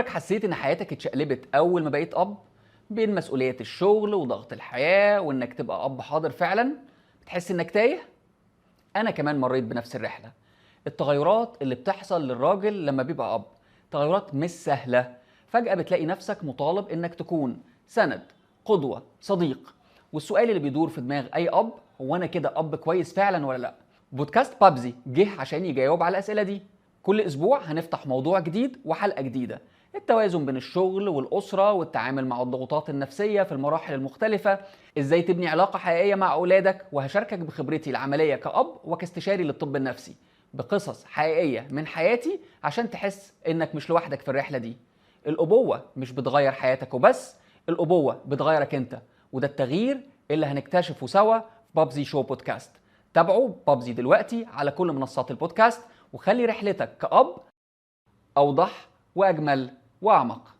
عمرك حسيت ان حياتك اتشقلبت اول ما بقيت اب؟ بين مسؤوليات الشغل وضغط الحياة وانك تبقى اب حاضر فعلا بتحس انك تايه؟ انا كمان مريت بنفس الرحلة. التغيرات اللي بتحصل للراجل لما بيبقى اب تغيرات مش سهلة. فجأة بتلاقي نفسك مطالب انك تكون سند، قدوة، صديق. والسؤال اللي بيدور في دماغ اي اب هو انا كده اب كويس فعلا ولا لا؟ بودكاست بابزي جه عشان يجاوب على الاسئلة دي. كل اسبوع هنفتح موضوع جديد وحلقة جديدة. التوازن بين الشغل والأسرة والتعامل مع الضغوطات النفسية في المراحل المختلفة، ازاي تبني علاقة حقيقية مع أولادك، وهشاركك بخبرتي العملية كأب وكاستشاري للطب النفسي بقصص حقيقية من حياتي عشان تحس انك مش لوحدك في الرحلة دي. الأبوة مش بتغير حياتك وبس، الأبوة بتغيرك انت، وده التغيير اللي هنكتشفه سوا في بابزي شو بودكاست. تابعوا بابزي دلوقتي على كل منصات البودكاست، وخلي رحلتك كأب أوضح وأجمل وأعمق.